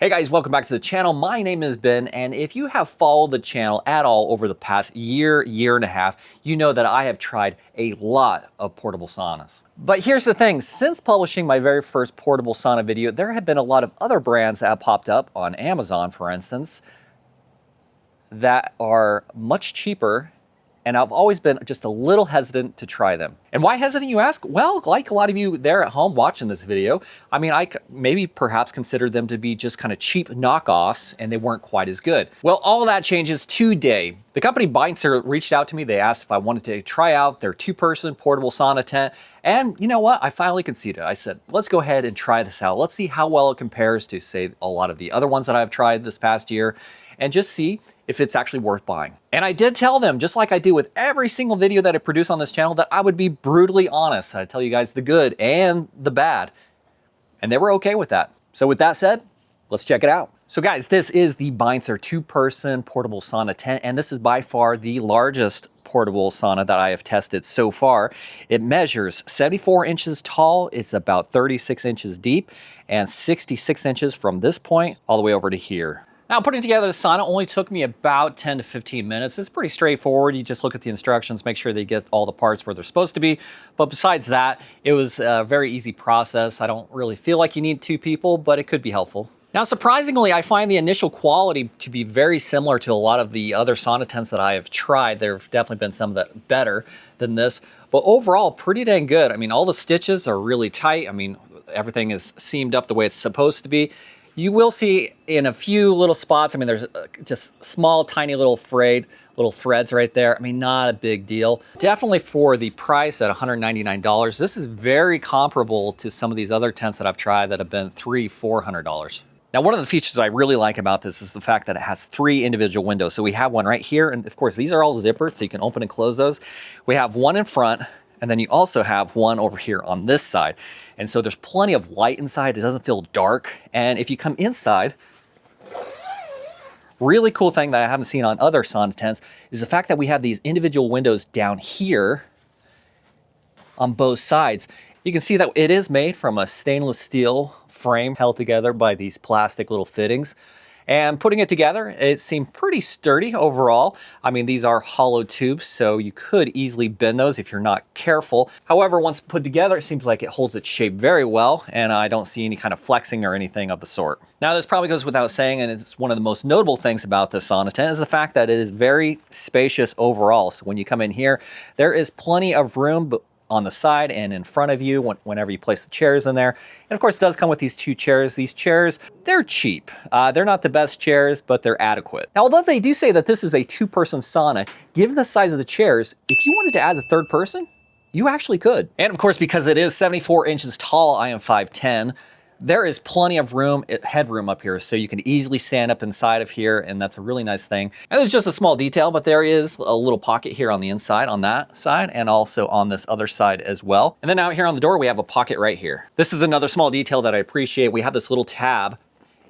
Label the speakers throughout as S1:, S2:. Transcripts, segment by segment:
S1: Hey guys, welcome back to the channel. My name is Ben, and if you have followed the channel at all over the past year and a half, you know that I have tried a lot of portable saunas. But here's the thing, since publishing my very first portable sauna video, there have been a lot of other brands that have popped up on Amazon, for instance, that are much cheaper, and I've always been just a little hesitant to try them. And why hesitant, you ask? Well, like a lot of you there at home watching this video, I mean, I maybe perhaps considered them to be just kind of cheap knockoffs and they weren't quite as good. Well, all that changes today. The company Binecer reached out to me. They asked if I wanted to try out their two-person portable sauna tent. And you know what? I finally conceded. I said, let's go ahead and try this out. Let's see how well it compares to, say, a lot of the other ones that I've tried this past year, and just see if it's actually worth buying. And I did tell them, just like I do with every single video that I produce on this channel, that I would be brutally honest. I tell you guys the good and the bad. And they were okay with that. So with that said, let's check it out. So guys, this is the Binecer two-person portable sauna tent, and this is by far the largest portable sauna that I have tested so far. It measures 74 inches tall, it's about 36 inches deep, and 66 inches from this point all the way over to here. Now, putting together the sauna only took me about 10 to 15 minutes. It's pretty straightforward. You just look at the instructions, make sure they get all the parts where they're supposed to be. But besides that, it was a very easy process. I don't really feel like you need two people, but it could be helpful. Now, surprisingly, I find the initial quality to be very similar to a lot of the other sauna tents that I have tried. There have definitely been some that better than this, but overall, pretty dang good. I mean, all the stitches are really tight. I mean, everything is seamed up the way it's supposed to be. You will see in a few little spots, I mean, there's just small, tiny little frayed little threads right there. I mean, not a big deal. Definitely for the price at $199, this is very comparable to some of these other tents that I've tried that have been $300, $400. Now, one of the features I really like about this is the fact that it has 3 individual windows. So we have one right here, and of course, these are all zippered, so you can open and close those. We have one in front, and then you also have one over here on this side. And so there's plenty of light inside. It doesn't feel dark. And if you come inside, really cool thing that I haven't seen on other sauna tents is the fact that we have these individual windows down here on both sides. You can see that it is made from a stainless steel frame held together by these plastic little fittings. And putting it together, it seemed pretty sturdy overall. I mean, these are hollow tubes, so you could easily bend those if you're not careful. However, once put together, it seems like it holds its shape very well, and I don't see any kind of flexing or anything of the sort. Now, this probably goes without saying, and it's one of the most notable things about this sauna tent is the fact that it is very spacious overall. So when you come in here, there is plenty of room on the side and in front of you whenever you place the chairs in there. And of course, it does come with these 2 chairs. These chairs, they're cheap. They're not the best chairs, but they're adequate. Now, although they do say that this is a 2-person sauna, given the size of the chairs, if you wanted to add a 3rd person, you actually could. And of course, because it is 74 inches tall, I am 5'10", there is plenty of room, headroom up here, so you can easily stand up inside of here, and that's a really nice thing. And there's just a small detail, but there is a little pocket here on the inside, on that side, and also on this other side as well. And then out here on the door, we have a pocket right here. This is another small detail that I appreciate. We have this little tab,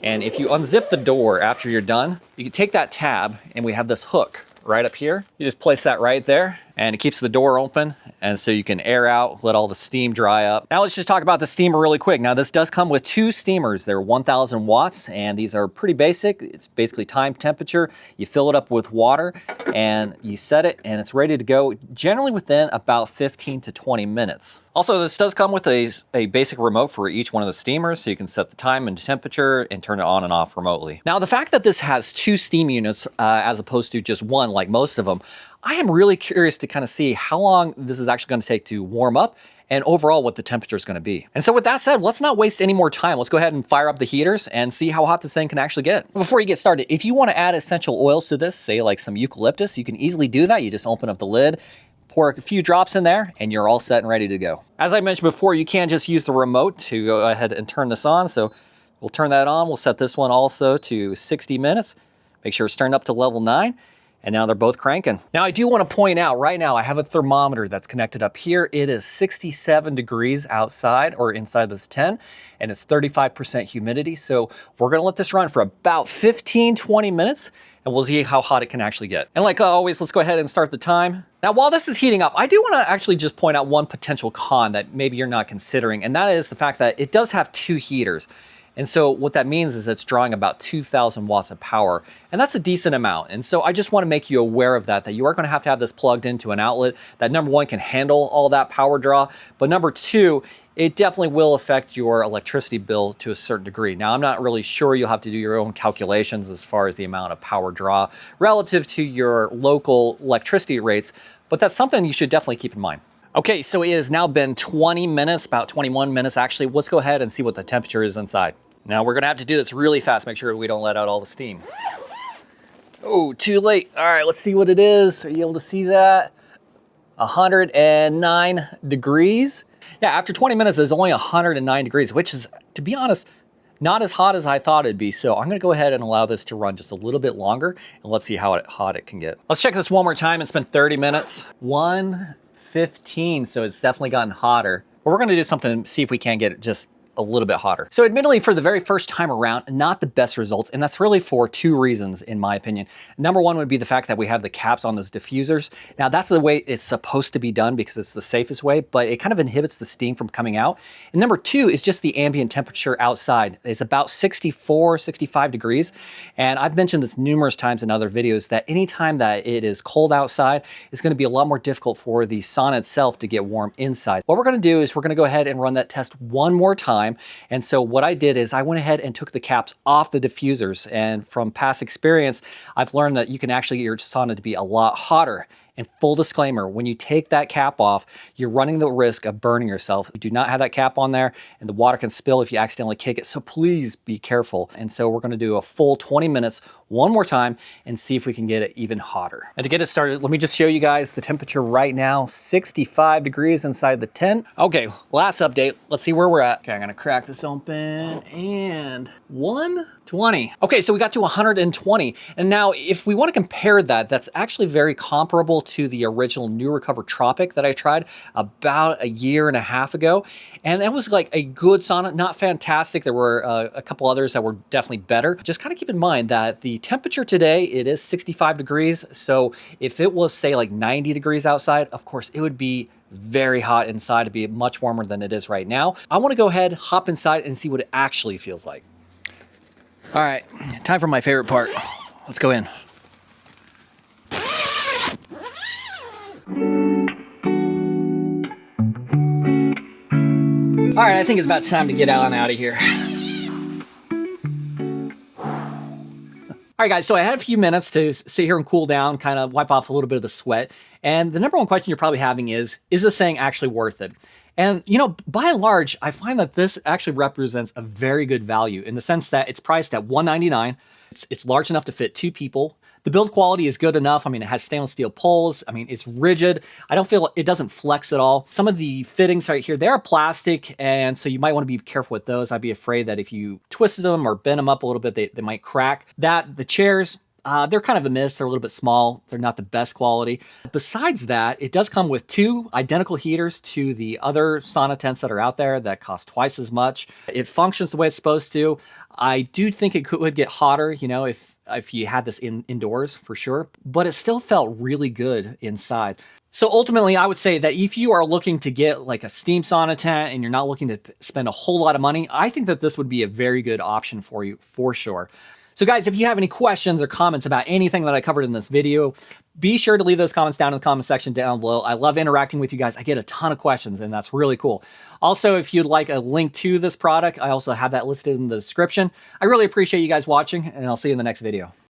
S1: and if you unzip the door after you're done, you can take that tab, and we have this hook right up here. You just place that right there, and it keeps the door open, and so you can air out, let all the steam dry up. Now let's just talk about the steamer really quick. Now this does come with 2 steamers. They're 1,000 watts, and these are pretty basic. It's basically time temperature. You fill it up with water, and you set it, and it's ready to go generally within about 15 to 20 minutes. Also, this does come with a basic remote for each one of the steamers, so you can set the time and temperature and turn it on and off remotely. Now, the fact that this has 2 steam units as opposed to just one like most of them, I am really curious to kind of see how long this is actually going to take to warm up and overall what the temperature is going to be. And so with that said, let's not waste any more time. Let's go ahead and fire up the heaters and see how hot this thing can actually get. Before you get started, if you want to add essential oils to this, say like some eucalyptus, you can easily do that. You just open up the lid, pour a few drops in there, and you're all set and ready to go. As I mentioned before, you can just use the remote to go ahead and turn this on. So we'll turn that on. We'll set this one also to 60 minutes. Make sure it's turned up to level 9. And now they're both cranking. Now, I do want to point out right now, I have a thermometer that's connected up here. It is 67 degrees outside or inside this tent, and it's 35% humidity. So we're going to let this run for about 15, 20 minutes, and we'll see how hot it can actually get. And like always, let's go ahead and start the time. Now, while this is heating up, I do want to actually just point out one potential con that maybe you're not considering, and that is the fact that it does have 2 heaters. And so what that means is it's drawing about 2,000 watts of power, and that's a decent amount. And so I just want to make you aware of that you are going to have this plugged into an outlet that, number one, can handle all that power draw, but number two, it definitely will affect your electricity bill to a certain degree. Now, I'm not really sure. You'll have to do your own calculations as far as the amount of power draw relative to your local electricity rates, but that's something you should definitely keep in mind. Okay, so it has now been 20 minutes, about 21 minutes actually. Let's go ahead and see what the temperature is inside. Now, we're gonna have to do this really fast, make sure we don't let out all the steam. Oh, too late. All right, let's see what it is. Are you able to see that? 109 degrees. Yeah, after 20 minutes, it's only 109 degrees, which is, to be honest, not as hot as I thought it'd be. So I'm gonna go ahead and allow this to run just a little bit longer, and let's see how hot it can get. Let's check this one more time. It's been 30 minutes. 115, so it's definitely gotten hotter. But we're gonna do something, see if we can get it just a little bit hotter. So admittedly, for the very first time around, not the best results, and that's really for two reasons, in my opinion. Number one would be the fact that we have the caps on those diffusers. Now, that's the way it's supposed to be done because it's the safest way, but it kind of inhibits the steam from coming out. And number two is just the ambient temperature outside. It's about 64, 65 degrees. And I've mentioned this numerous times in other videos that anytime that it is cold outside, it's gonna be a lot more difficult for the sauna itself to get warm inside. What we're gonna do is we're gonna go ahead and run that test one more time. And so what I did is I went ahead and took the caps off the diffusers. And from past experience, I've learned that you can actually get your sauna to be a lot hotter. And full disclaimer, when you take that cap off, you're running the risk of burning yourself. You do not have that cap on there, and the water can spill if you accidentally kick it. So please be careful. And so we're gonna do a full 20 minutes one more time and see if we can get it even hotter. And to get it started, let me just show you guys the temperature right now, 65 degrees inside the tent. Okay, last update. Let's see where we're at. Okay, I'm gonna crack this open and 120. Okay, so we got to 120. And now if we wanna compare that, that's actually very comparable to the original Nurecover Tropic that I tried about a year and a half ago. And that was like a good sauna, not fantastic. There were a couple others that were definitely better. Just kind of keep in mind that the temperature today, it is 65 degrees. So if it was say like 90 degrees outside, of course it would be very hot inside. It'd be much warmer than it is right now. I wanna go ahead, hop inside and see what it actually feels like. All right, time for my favorite part. Let's go in. All right, I think it's about time to get out of here. All right, guys, so I had a few minutes to sit here and cool down, kind of wipe off a little bit of the sweat. And the number one question you're probably having is this thing actually worth it? And, you know, by and large, I find that this actually represents a very good value in the sense that it's priced at $199. It's large enough to fit two people. The build quality is good enough. I mean, it has stainless steel poles. I mean, it's rigid. I don't feel it doesn't flex at all. Some of the fittings right here, they're plastic, and so you might want to be careful with those. I'd be afraid that if you twisted them or bent them up a little bit, they might crack. The chairs, they're kind of a miss. They're a little bit small. They're not the best quality. Besides that, it does come with two identical heaters to the other sauna tents that are out there that cost twice as much. It functions the way it's supposed to. I do think it could get hotter, you know, if you had this indoors for sure, but it still felt really good inside. So ultimately, I would say that if you are looking to get like a steam sauna tent and you're not looking to spend a whole lot of money, I think that this would be a very good option for you for sure. So guys, if you have any questions or comments about anything that I covered in this video, be sure to leave those comments down in the comment section down below. I love interacting with you guys. I get a ton of questions and that's really cool. Also, if you'd like a link to this product, I also have that listed in the description. I really appreciate you guys watching and I'll see you in the next video.